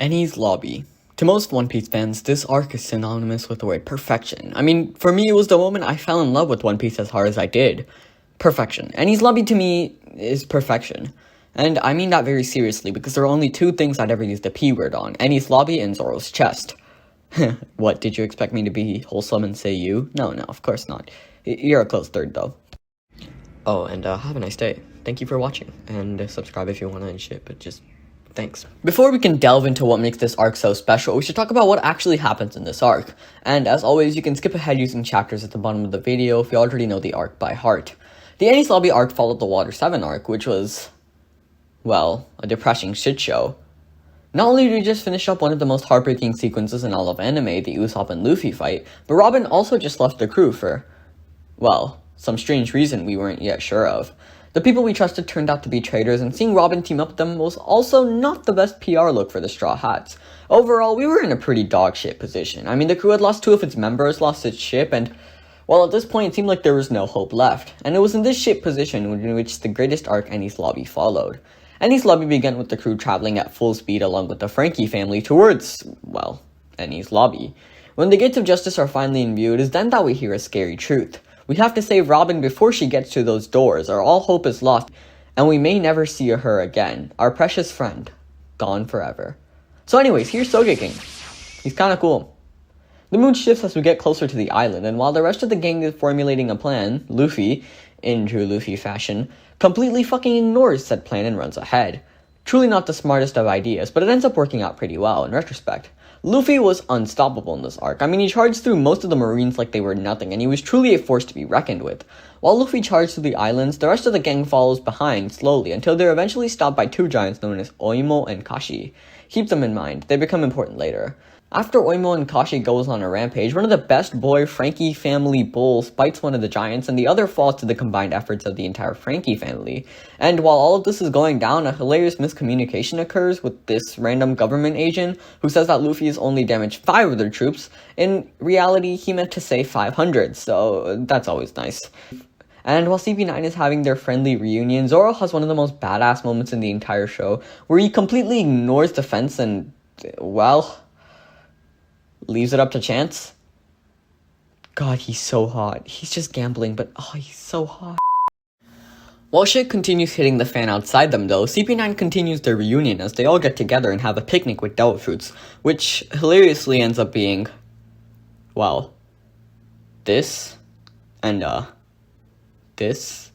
Ennies lobby. To most One Piece fans, this arc is synonymous with the word perfection. I mean, for me, it was the moment I fell in love with One Piece as hard as I did. Perfection. Ennies lobby to me is perfection. And I mean that very seriously, because there are only two things I'd ever use the P word on: Ennies lobby and Zoro's chest. What, did you expect me to be wholesome and say you? No, of course not. You're a close third, though. Oh, and have a nice day. Thank you for watching, and subscribe if you want to and shit, but just thanks. Before we can delve into what makes this arc so special, we should talk about what actually happens in this arc. And as always, you can skip ahead using chapters at the bottom of the video if you already know the arc by heart. The Ennies lobby arc followed the Water 7 arc, which was, well, a depressing shit show. Not only did we just finish up one of the most heartbreaking sequences in all of anime, the Usopp and Luffy fight, but Robin also just left the crew for, well, some strange reason we weren't yet sure of. The people we trusted turned out to be traitors, and seeing Robin team up with them was also not the best PR look for the Straw Hats. Overall, we were in a pretty dogshit position. I mean, the crew had lost 2 of its members, lost its ship, and, well, at this point it seemed like there was no hope left. And it was in this shit position in which the greatest arc Ennies lobby followed. Ennies lobby began with the crew traveling at full speed along with the Frankie family towards, well, Ennies lobby. When the gates of justice are finally in view, it is then that we hear a scary truth. We have to save Robin before she gets to those doors, or all hope is lost, and we may never see her again. Our precious friend, gone forever. So anyways, here's Sogeking. He's kinda cool. The mood shifts as we get closer to the island, and while the rest of the gang is formulating a plan, Luffy, in true Luffy fashion, completely fucking ignores said plan and runs ahead. Truly not the smartest of ideas, but it ends up working out pretty well in retrospect. Luffy was unstoppable in this arc. I mean, he charged through most of the Marines like they were nothing, and he was truly a force to be reckoned with. While Luffy charged through the islands, the rest of the gang follows behind slowly until they're eventually stopped by 2 giants known as Oimo and Kashi. Keep them in mind, they become important later. After Oimo and Kashi goes on a rampage, one of the best boy Frankie family bulls bites one of the giants, and the other falls to the combined efforts of the entire Frankie family. And while all of this is going down, a hilarious miscommunication occurs with this random government agent who says that Luffy has only damaged 5 of their troops. In reality, he meant to say 500, so that's always nice. And while CP9 is having their friendly reunion, Zoro has one of the most badass moments in the entire show, where he completely ignores the fence and, well, leaves it up to chance. God, he's so hot. He's just gambling, but oh, he's so hot. While shit continues hitting the fan outside them though, CP9 continues their reunion as they all get together and have a picnic with devil fruits, which hilariously ends up being, well, this, and this.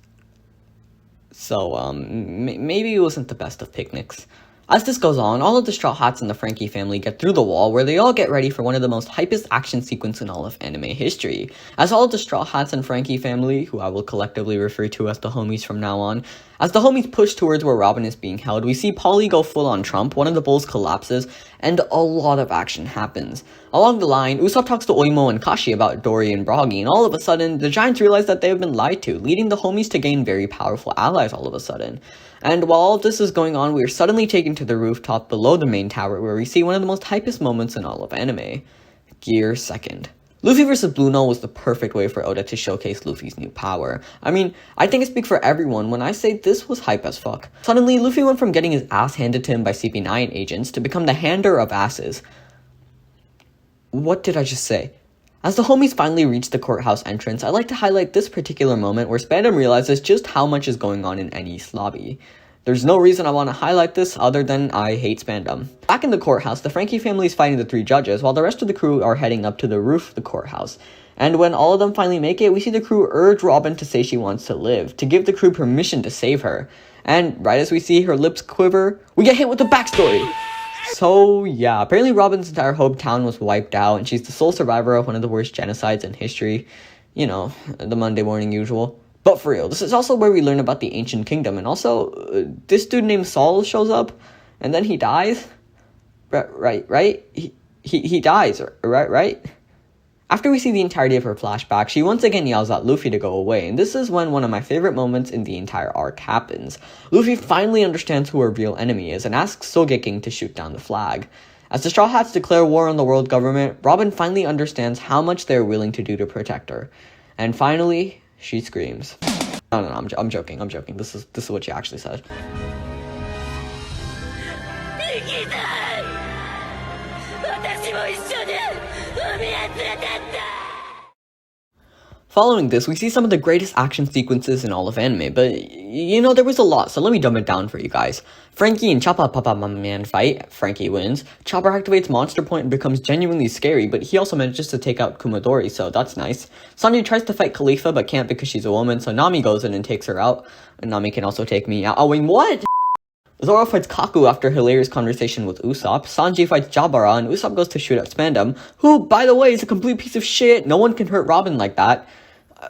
So, maybe it wasn't the best of picnics. As this goes on, all of the Straw Hats and the Frankie family get through the wall, where they all get ready for one of the most hypest action sequences in all of anime history. As all of the Straw Hats and Frankie family, who I will collectively refer to as the homies from now on, as the homies push towards where Robin is being held, we see Polly go full on Trump, one of the bulls collapses, and a lot of action happens. Along the line, Usopp talks to Oimo and Kashi about Dory and Broggy, and all of a sudden, the giants realize that they have been lied to, leading the homies to gain very powerful allies all of a sudden. And while all of this is going on, we are suddenly taken to the rooftop below the main tower, where we see one of the most hypest moments in all of anime. Gear second. Luffy vs. Blue Note was the perfect way for Oda to showcase Luffy's new power. I mean, I think I speak for everyone when I say this was hype as fuck. Suddenly, Luffy went from getting his ass handed to him by CP9 agents to become the hander of asses. What did I just say? As the homies finally reach the courthouse entrance, I'd like to highlight this particular moment where Spandam realizes just how much is going on in Ennies lobby. There's no reason I want to highlight this other than I hate Spandam. Back in the courthouse, the Frankie family is fighting the 3 judges, while the rest of the crew are heading up to the roof of the courthouse. And when all of them finally make it, we see the crew urge Robin to say she wants to live, to give the crew permission to save her. And right as we see her lips quiver, we get hit with the backstory! So yeah, apparently Robin's entire hometown was wiped out, and she's the sole survivor of one of the worst genocides in history. You know, the Monday morning usual. But for real, this is also where we learn about the Ancient Kingdom, and also, this dude named Saul shows up, and then he dies? Right? He dies, right? After we see the entirety of her flashback, she once again yells at Luffy to go away, and this is when one of my favorite moments in the entire arc happens. Luffy finally understands who her real enemy is, and asks Sogeking to shoot down the flag. As the Straw Hats declare war on the world government, Robin finally understands how much they are willing to do to protect her. And finally, she screams. No, I'm joking. This is what she actually said. Following this, we see some of the greatest action sequences in all of anime, but you know, there was a lot, so let me dumb it down for you guys. Frankie and Choppa Papa Mama Man fight. Frankie wins. Chopper activates Monster Point and becomes genuinely scary, but he also manages to take out Kumadori, so that's nice. Sanji tries to fight Khalifa, but can't because she's a woman, so Nami goes in and takes her out. And Nami can also take me out. Oh, wait, what? Zoro fights Kaku after a hilarious conversation with Usopp. Sanji fights Jabara, and Usopp goes to shoot at Spandam, who, by the way, is a complete piece of shit. No one can hurt Robin like that.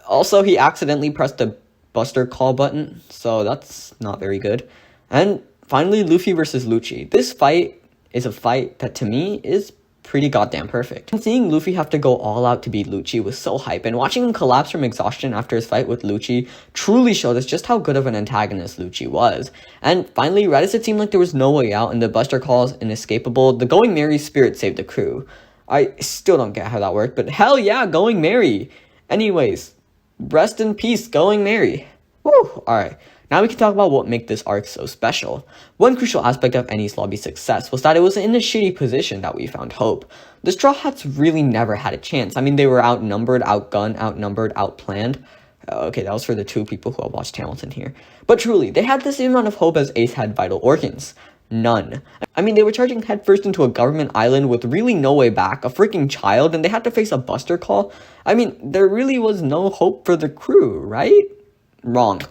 Also, he accidentally pressed the Buster Call button, so that's not very good. And finally, Luffy versus Lucci. This fight is a fight that, to me, is pretty goddamn perfect. And seeing Luffy have to go all out to beat Lucci was so hype, and watching him collapse from exhaustion after his fight with Lucci truly showed us just how good of an antagonist Lucci was. And finally, right as it seemed like there was no way out and the Buster Call is inescapable, the Going Merry spirit saved the crew. I still don't get how that worked, but hell yeah, Going Merry! Anyways, rest in peace, Going Merry. Woo! Alright, now we can talk about what made this arc so special. One crucial aspect of Ennies' lobby's success was that it was in a shitty position that we found hope. The Straw Hats really never had a chance. I mean, they were outnumbered, outgunned, outnumbered, outplanned. Okay, that was for the 2 people who have watched Hamilton here. But truly, they had the same amount of hope as Ace had vital organs. None. I mean, they were charging headfirst into a government island with really no way back, a freaking child, and they had to face a Buster Call. I mean, there really was no hope for the crew, right? Wrong.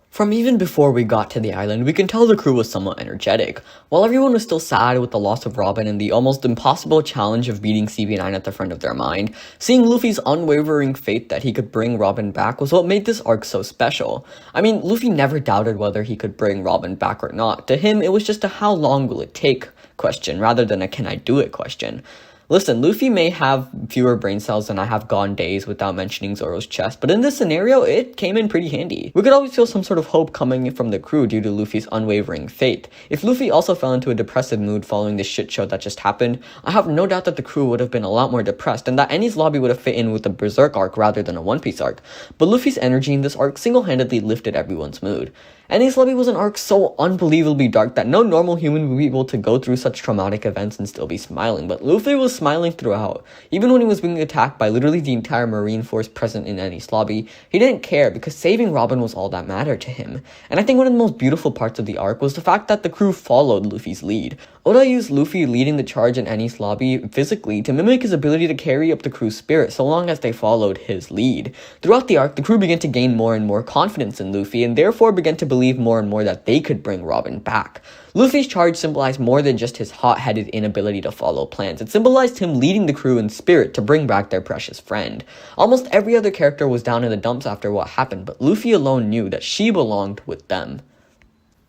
From even before we got to the island, we can tell the crew was somewhat energetic. While everyone was still sad with the loss of Robin and the almost impossible challenge of beating CP9 at the front of their mind, seeing Luffy's unwavering faith that he could bring Robin back was what made this arc so special. I mean, Luffy never doubted whether he could bring Robin back or not. To him, it was just a how long will it take question rather than a can I do it question. Listen, Luffy may have fewer brain cells than I have gone days without mentioning Zoro's chest, but in this scenario, it came in pretty handy. We could always feel some sort of hope coming from the crew due to Luffy's unwavering faith. If Luffy also fell into a depressive mood following the shit show that just happened, I have no doubt that the crew would have been a lot more depressed and that Ennies' lobby would have fit in with a Berserk arc rather than a One Piece arc. But Luffy's energy in this arc single-handedly lifted everyone's mood. Ennies' lobby was an arc so unbelievably dark that no normal human would be able to go through such traumatic events and still be smiling, but Luffy was smiling throughout. Even when he was being attacked by literally the entire marine force present in Ennies' lobby, he didn't care because saving Robin was all that mattered to him. And I think one of the most beautiful parts of the arc was the fact that the crew followed Luffy's lead. Oda used Luffy leading the charge in Ennies' lobby physically to mimic his ability to carry up the crew's spirit so long as they followed his lead. Throughout the arc, the crew began to gain more and more confidence in Luffy and therefore began to believe more and more that they could bring Robin back. Luffy's charge symbolized more than just his hot-headed inability to follow plans. It symbolized him leading the crew in spirit to bring back their precious friend. Almost every other character was down in the dumps after what happened, but Luffy alone knew that she belonged with them.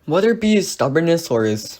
Whether it be his stubbornness or his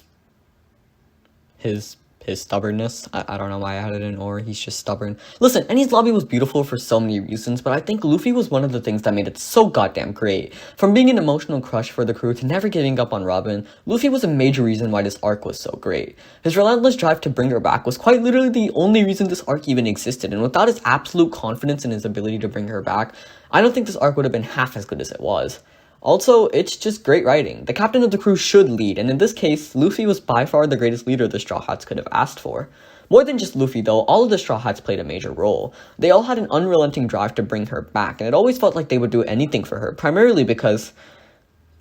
stubbornness. I don't know why I had it in or. He's just stubborn. Listen, Ennies' lobby was beautiful for so many reasons, but I think Luffy was one of the things that made it so goddamn great. From being an emotional crush for the crew to never giving up on Robin, Luffy was a major reason why this arc was so great. His relentless drive to bring her back was quite literally the only reason this arc even existed, and without his absolute confidence in his ability to bring her back, I don't think this arc would have been half as good as it was. Also, it's just great writing. The captain of the crew should lead, and in this case, Luffy was by far the greatest leader the Straw Hats could have asked for. More than just Luffy though, all of the Straw Hats played a major role. They all had an unrelenting drive to bring her back, and it always felt like they would do anything for her, primarily because,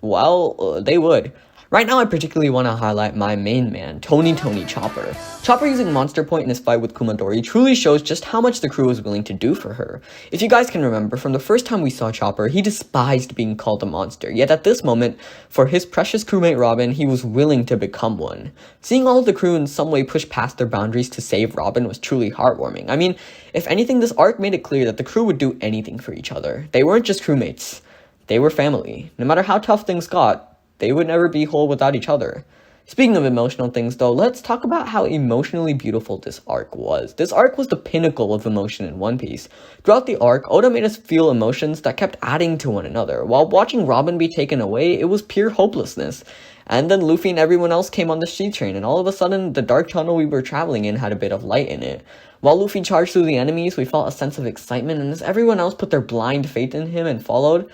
well, they would. Right now, I particularly want to highlight my main man, Tony Chopper. Chopper using Monster Point in his fight with Kumadori truly shows just how much the crew was willing to do for her. If you guys can remember, from the first time we saw Chopper, he despised being called a monster, yet at this moment, for his precious crewmate Robin, he was willing to become one. Seeing all of the crew in some way push past their boundaries to save Robin was truly heartwarming. I mean, if anything, this arc made it clear that the crew would do anything for each other. They weren't just crewmates, they were family. No matter how tough things got, they would never be whole without each other. Speaking of emotional things though, let's talk about how emotionally beautiful this arc was. This arc was the pinnacle of emotion in One Piece. Throughout the arc, Oda made us feel emotions that kept adding to one another. While watching Robin be taken away, it was pure hopelessness. And then Luffy and everyone else came on the sea train, and all of a sudden, the dark tunnel we were traveling in had a bit of light in it. While Luffy charged through the enemies, we felt a sense of excitement, and as everyone else put their blind faith in him and followed,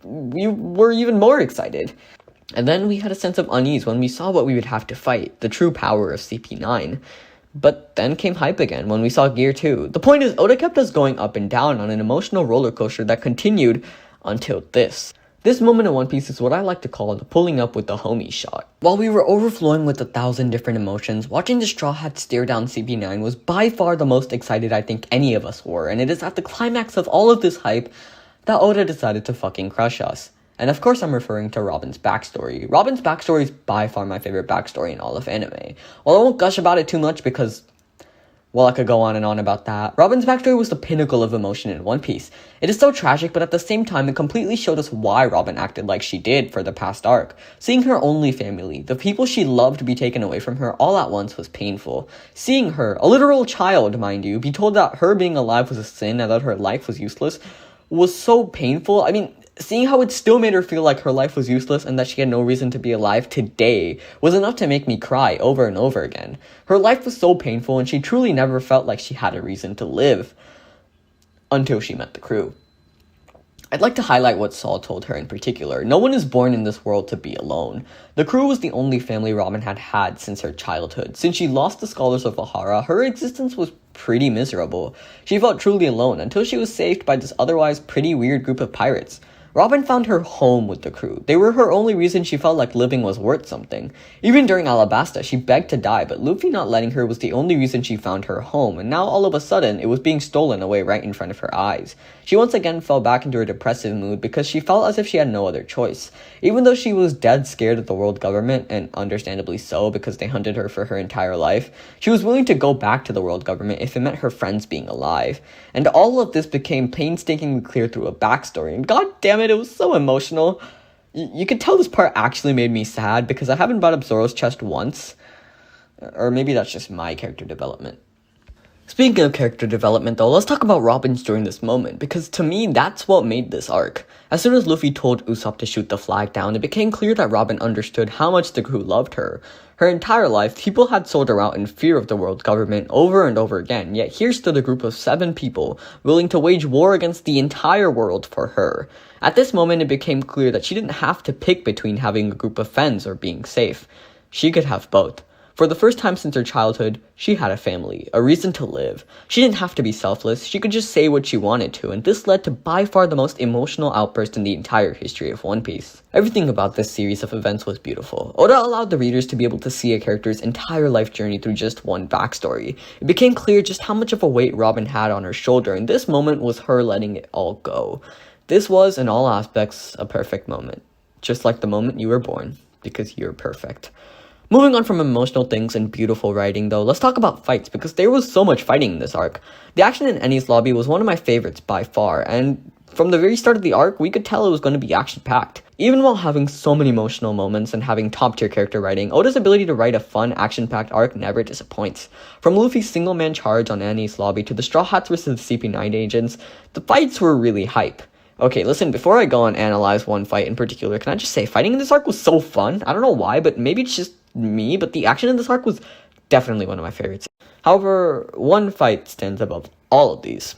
we were even more excited. And then we had a sense of unease when we saw what we would have to fight, the true power of CP9. But then came hype again when we saw Gear 2. The point is, Oda kept us going up and down on an emotional roller coaster that continued until this. This moment in One Piece is what I like to call the pulling up with the homie shot. While we were overflowing with 1,000 different emotions, watching the Straw Hats stare down CP9 was by far the most excited I think any of us were, and it is at the climax of all of this hype that Oda decided to fucking crush us. And of course I'm referring to Robin's backstory. Robin's backstory is by far my favorite backstory in all of anime. Well, I won't gush about it too much because, well, I could go on and on about that. Robin's backstory was the pinnacle of emotion in One Piece. It is so tragic, but at the same time, it completely showed us why Robin acted like she did for the past arc. Seeing her only family, the people she loved, be taken away from her all at once was painful. Seeing her, a literal child, mind you, be told that her being alive was a sin and that her life was useless was so painful. I mean, seeing how it still made her feel like her life was useless and that she had no reason to be alive today was enough to make me cry over and over again. Her life was so painful and she truly never felt like she had a reason to live until she met the crew. I'd like to highlight what Saul told her in particular. No one is born in this world to be alone. The crew was the only family Robin had had since her childhood. Since she lost the Scholars of Ohara, her existence was pretty miserable. She felt truly alone until she was saved by this otherwise pretty weird group of pirates. Robin found her home with the crew. They were her only reason she felt like living was worth something. Even during Alabasta, she begged to die, but Luffy not letting her was the only reason she found her home, and now all of a sudden, it was being stolen away right in front of her eyes. She once again fell back into a depressive mood because she felt as if she had no other choice. Even though she was dead scared of the world government, and understandably so because they hunted her for her entire life, she was willing to go back to the world government if it meant her friends being alive. And all of this became painstakingly clear through a backstory, and god damn it was so emotional. You could tell this part actually made me sad because I haven't brought up Zoro's chest once. Or maybe that's just my character development. Speaking of character development though, let's talk about Robin's during this moment, because to me, that's what made this arc. As soon as Luffy told Usopp to shoot the flag down, it became clear that Robin understood how much the crew loved her. Her entire life, people had sold her out in fear of the world government over and over again, yet here stood a group of 7 people willing to wage war against the entire world for her. At this moment, it became clear that she didn't have to pick between having a group of friends or being safe. She could have both. For the first time since her childhood, she had a family, a reason to live. She didn't have to be selfless, she could just say what she wanted to, and this led to by far the most emotional outburst in the entire history of One Piece. Everything about this series of events was beautiful. Oda allowed the readers to be able to see a character's entire life journey through just one backstory. It became clear just how much of a weight Robin had on her shoulder, and this moment was her letting it all go. This was, in all aspects, a perfect moment. Just like the moment you were born, because you're perfect. Moving on from emotional things and beautiful writing though, let's talk about fights, because there was so much fighting in this arc. The action in Ennies lobby was one of my favorites by far, and from the very start of the arc, we could tell it was going to be action-packed. Even while having so many emotional moments and having top-tier character writing, Oda's ability to write a fun, action-packed arc never disappoints. From Luffy's single-man charge on Ennies lobby to the Straw Hats versus the CP9 agents, the fights were really hype. Okay, listen, before I go and analyze one fight in particular, can I just say, fighting in this arc was so fun. I don't know why, but maybe it's just me, but the action in this arc was definitely one of my favorites. However, one fight stands above all of these.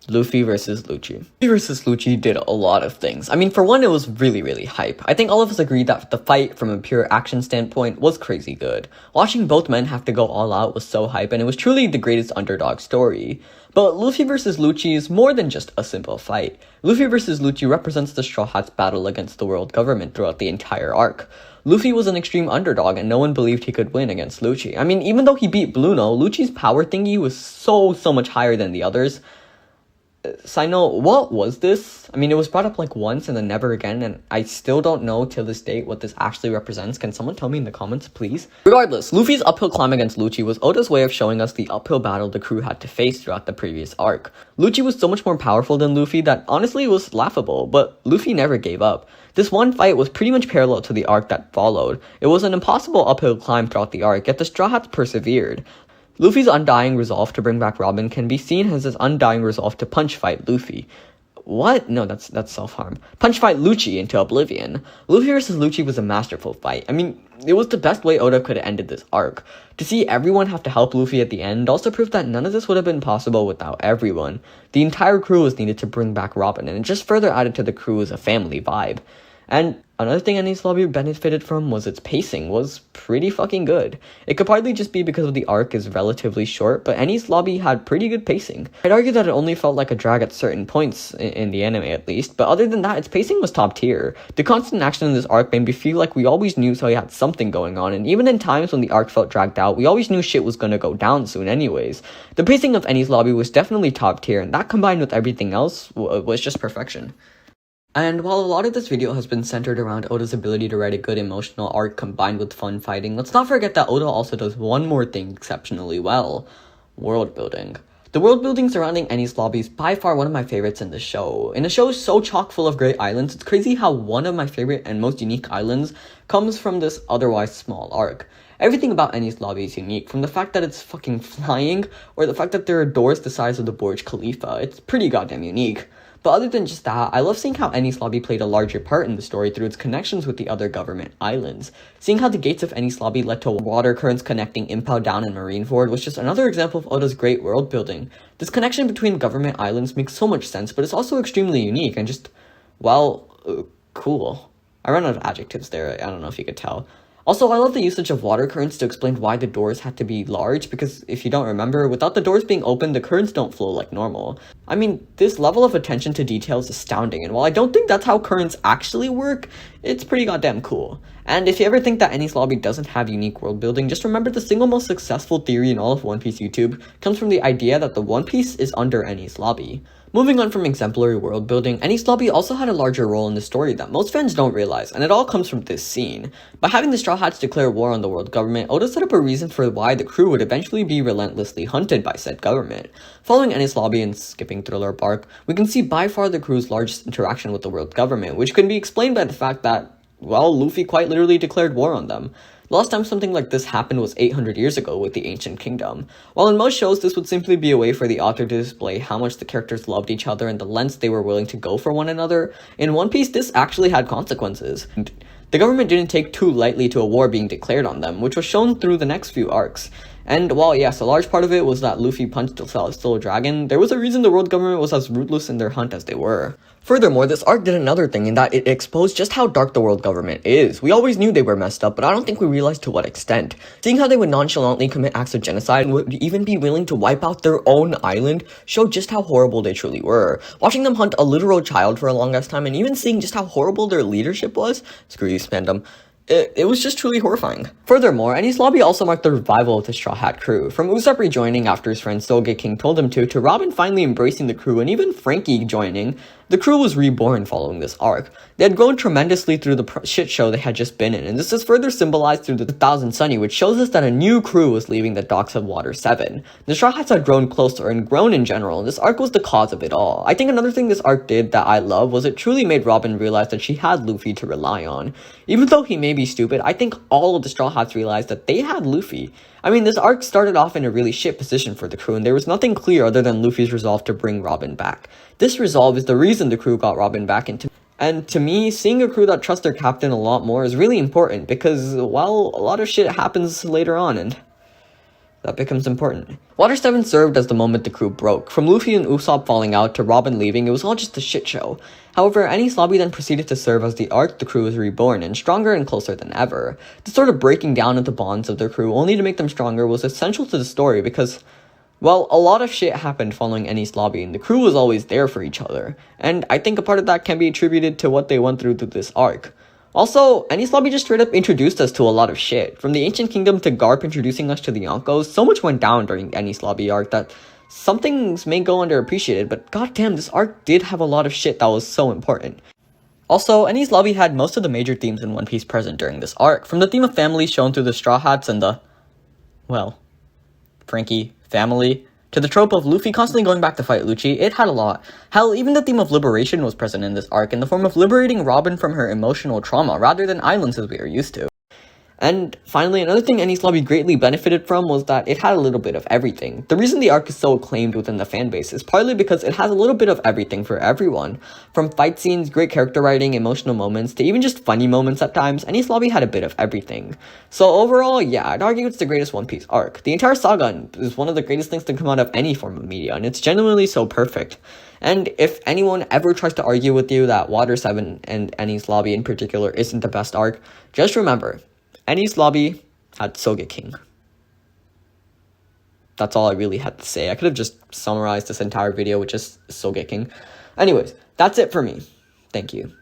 Luffy versus Lucci. Luffy versus Lucci did a lot of things. I mean, for one, it was really hype. I think all of us agreed that the fight, from a pure action standpoint, was crazy good. Watching both men have to go all out was so hype, and it was truly the greatest underdog story. But Luffy versus Lucci is more than just a simple fight. Luffy versus Lucci represents the Straw Hats' battle against the world government throughout the entire arc. Luffy was an extreme underdog, and no one believed he could win against Lucci. I mean, even though he beat Bluno, Lucci's power thingy was so much higher than the others. Side note, what was this? I mean, it was brought up like once and then never again, and I still don't know till this date what this actually represents. Can someone tell me in the comments, please? Regardless, Luffy's uphill climb against Lucci was Oda's way of showing us the uphill battle the crew had to face throughout the previous arc. Lucci was so much more powerful than Luffy that honestly was laughable, but Luffy never gave up. This one fight was pretty much parallel to the arc that followed. It was an impossible uphill climb throughout the arc, yet the Straw Hats persevered. Luffy's undying resolve to bring back Robin can be seen as his undying resolve to punch fight Luffy. What? No, that's self-harm. Punch fight Lucci into oblivion. Luffy versus Lucci was a masterful fight. I mean, it was the best way Oda could have ended this arc. To see everyone have to help Luffy at the end also proved that none of this would have been possible without everyone. The entire crew was needed to bring back Robin, and it just further added to the crew as a family vibe. And another thing Ennies Lobby benefited from was its pacing was pretty fucking good. It could partly just be because of the arc is relatively short, but Ennies Lobby had pretty good pacing. I'd argue that it only felt like a drag at certain points, in the anime at least, but other than that, its pacing was top tier. The constant action in this arc made me feel like we always knew so he had something going on, and even in times when the arc felt dragged out, we always knew shit was gonna go down soon anyways. The pacing of Ennies Lobby was definitely top tier, and that combined with everything else was just perfection. And while a lot of this video has been centered around Oda's ability to write a good emotional arc combined with fun fighting, let's not forget that Oda also does one more thing exceptionally well: world building. The world building surrounding Ennies Lobby is by far one of my favorites in the show. In a show so chock full of great islands, it's crazy how one of my favorite and most unique islands comes from this otherwise small arc. Everything about Ennies Lobby is unique, from the fact that it's fucking flying, or the fact that there are doors the size of the Burj Khalifa. It's pretty goddamn unique. But other than just that, I love seeing how Ennies Lobby played a larger part in the story through its connections with the other government islands. Seeing how the gates of Ennies Lobby led to water currents connecting lmfao down and Marineford was just another example of Oda's great world building. This connection between government islands makes so much sense, but it's also extremely unique and just, well, cool. I ran out of adjectives there, I don't know if you could tell. Also, I love the usage of water currents to explain why the doors had to be large, because if you don't remember, without the doors being open, the currents don't flow like normal. I mean, this level of attention to detail is astounding, and while I don't think that's how currents actually work, it's pretty goddamn cool. And if you ever think that Ennies Lobby doesn't have unique world building, just remember the single most successful theory in all of One Piece YouTube comes from the idea that the One Piece is under Ennies Lobby. Moving on from exemplary world building, Ennies Lobby also had a larger role in the story that most fans don't realize, and it all comes from this scene. By having the Straw Hats declare war on the world government, Oda set up a reason for why the crew would eventually be relentlessly hunted by said government. Following Ennies Lobby and skipping Thriller Bark, we can see by far the crew's largest interaction with the world government, which can be explained by the fact that, well, Luffy quite literally declared war on them. The last time something like this happened was 800 years ago with the Ancient Kingdom. While in most shows this would simply be a way for the author to display how much the characters loved each other and the lengths they were willing to go for one another, in One Piece this actually had consequences. The government didn't take too lightly to a war being declared on them, which was shown through the next few arcs. And while yes, a large part of it was that Luffy punched the Celestial Dragon, there was a reason the world government was as ruthless in their hunt as they were. Furthermore, this arc did another thing in that it exposed just how dark the world government is. We always knew they were messed up, but I don't think we realized to what extent. Seeing how they would nonchalantly commit acts of genocide and would even be willing to wipe out their own island showed just how horrible they truly were. Watching them hunt a literal child for a long ass time and even seeing just how horrible their leadership was, screw you, fandom, it was just truly horrifying. Furthermore, Ennies Lobby also marked the revival of the Straw Hat crew. From Usopp rejoining after his friend Soge King told him to Robin finally embracing the crew and even Frankie joining, the crew was reborn following this arc. They had grown tremendously through the shit show they had just been in, and this is further symbolized through the 1000 Sunny, which shows us that a new crew was leaving the docks of Water 7. The Straw Hats had grown closer and grown in general, and this arc was the cause of it all. I think another thing this arc did that I love was it truly made Robin realize that she had Luffy to rely on. Even though he may be stupid, I think all of the Straw Hats realized that they had Luffy. I mean, this arc started off in a really shit position for the crew, and there was nothing clear other than Luffy's resolve to bring Robin back. This resolve is the reason the crew got Robin back into. And to me, seeing a crew that trusts their captain a lot more is really important because, well, a lot of shit happens later on and that becomes important. Water 7 served as the moment the crew broke. From Luffy and Usopp falling out to Robin leaving, it was all just a shit show. However, Ennies Lobby then proceeded to serve as the arc the crew was reborn and stronger and closer than ever. The sort of breaking down of the bonds of their crew only to make them stronger was essential to the story because, well, a lot of shit happened following Ennies Lobby, and the crew was always there for each other. And I think a part of that can be attributed to what they went through this arc. Also, Ennies Lobby just straight up introduced us to a lot of shit. From the Ancient Kingdom to Garp introducing us to the Yonkos, so much went down during Ennies Lobby arc that some things may go underappreciated, but goddamn, this arc did have a lot of shit that was so important. Also, Ennies Lobby had most of the major themes in One Piece present during this arc, from the theme of family shown through the Straw Hats and the, well, Frankie, family, to the trope of Luffy constantly going back to fight Lucci. It had a lot. Hell, even the theme of liberation was present in this arc in the form of liberating Robin from her emotional trauma rather than islands as we are used to. And finally, another thing Ennies Lobby greatly benefited from was that it had a little bit of everything. The reason the arc is so acclaimed within the fanbase is partly because it has a little bit of everything for everyone. From fight scenes, great character writing, emotional moments, to even just funny moments at times, Ennies Lobby had a bit of everything. So overall, yeah, I'd argue it's the greatest One Piece arc. The entire saga is one of the greatest things to come out of any form of media, and it's genuinely so perfect. And if anyone ever tries to argue with you that Water 7 and Ennies Lobby in particular isn't the best arc, just remember, Ennies Lobby had Sogeking. That's all I really had to say. I could have just summarized this entire video with just Sogeking. Anyways, that's it for me. Thank you.